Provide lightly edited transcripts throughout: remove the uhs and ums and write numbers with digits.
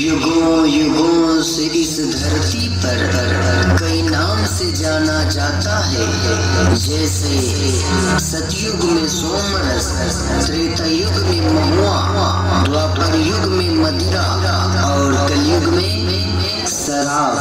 युगों युगों से इस धरती पर कई नाम से जाना जाता है, जैसे सतयुग में सोमरस, त्रेता युग में महुआ, द्वापर युग में मदिरा और कलयुग में शराब।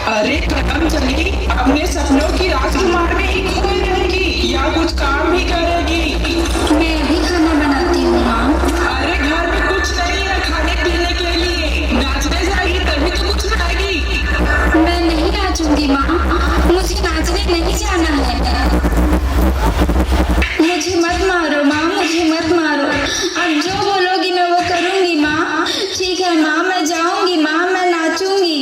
अरे कदम चली अपने सपनों की राजकुमार में ही खोई रहेगी या कुछ काम भी करेगी? मैं अभी खाना बनाती हूँ माँ। अरे घर में कुछ नहीं है खाने पीने के लिए, नाचने जाएगी तभी तो कुछ खाएगी। मैं नहीं नाचूंगी माँ, मुझे नाचने नहीं जाना है। मुझे मत मारो माँ, मुझे मत मारो। अब जो बोलोगी मैं वो करूँगी माँ। ठीक है माँ, मैं जाऊँगी माँ, मैं नाचूंगी।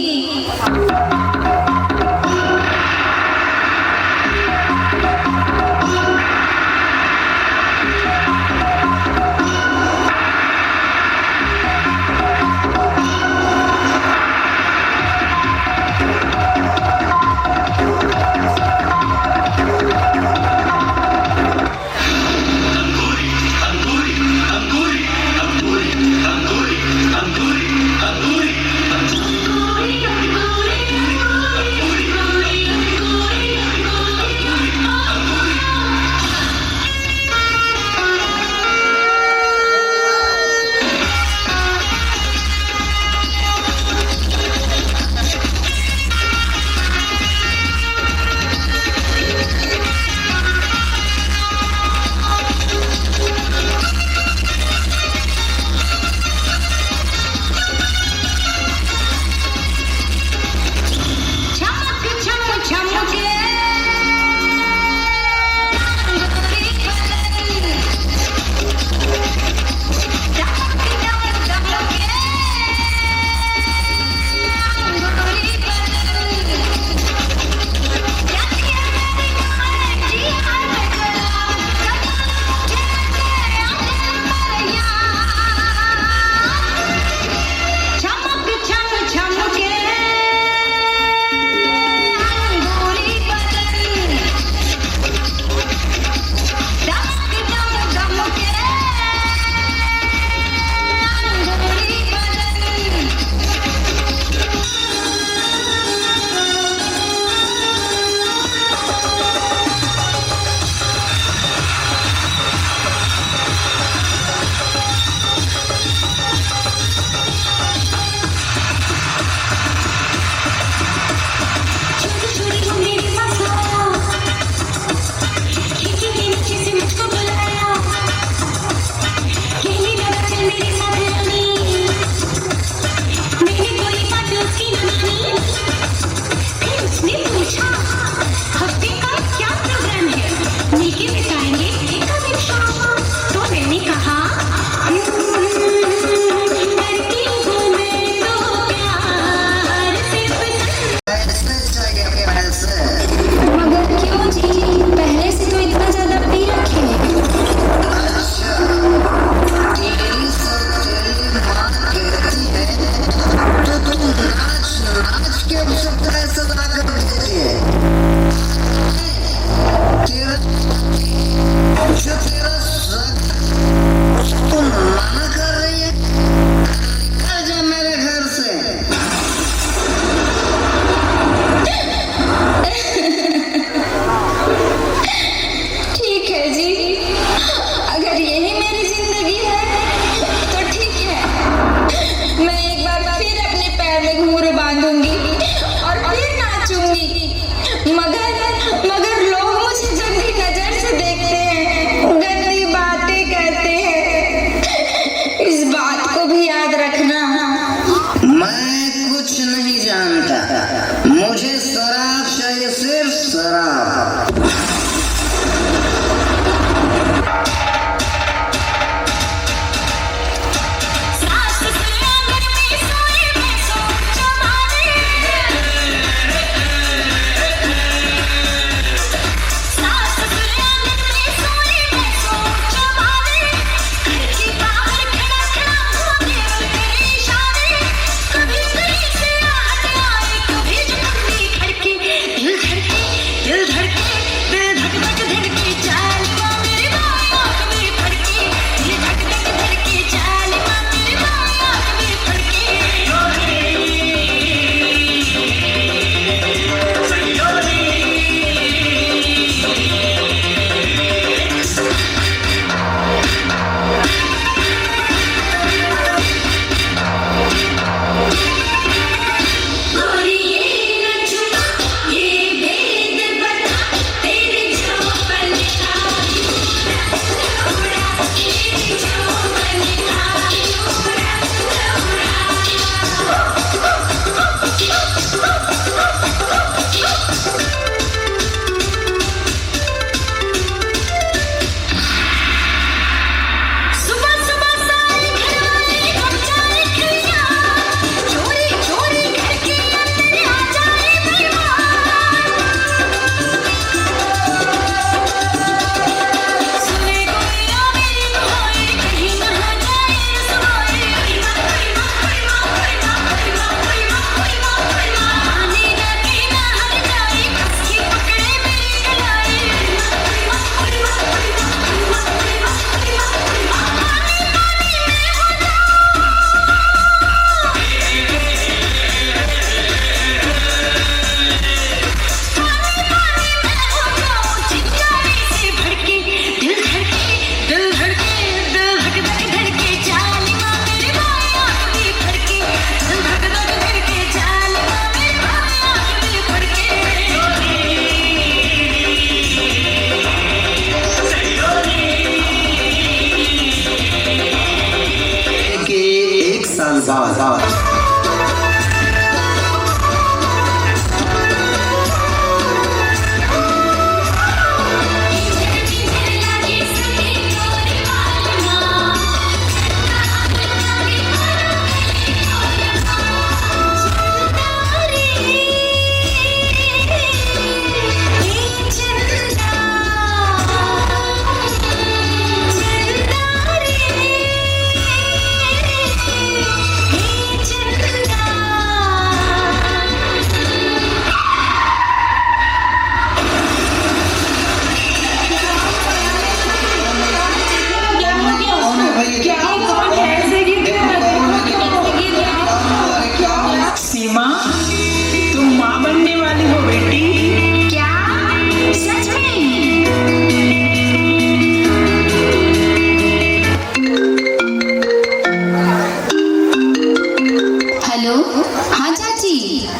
कुछ नहीं जानता। मुझे शराब चाहिए, सिर्फ शराब।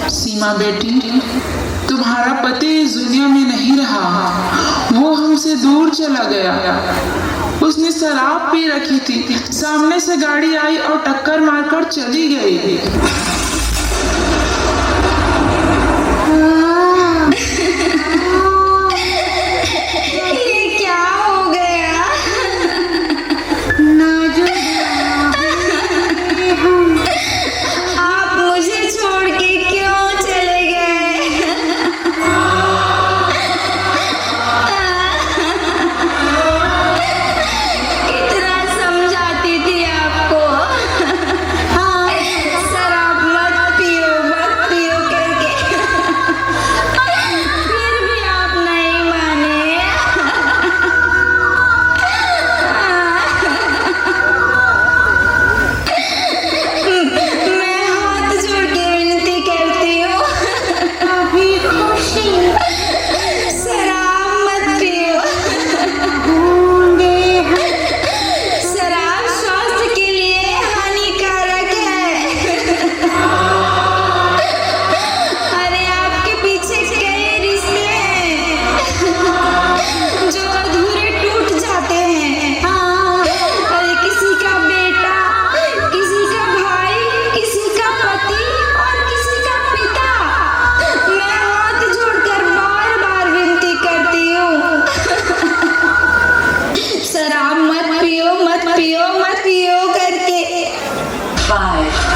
सीमा बेटी, तुम्हारा पति इस दुनिया में नहीं रहा, वो हमसे दूर चला गया। उसने शराब पी रखी थी, सामने से गाड़ी आई और टक्कर मारकर चली गई।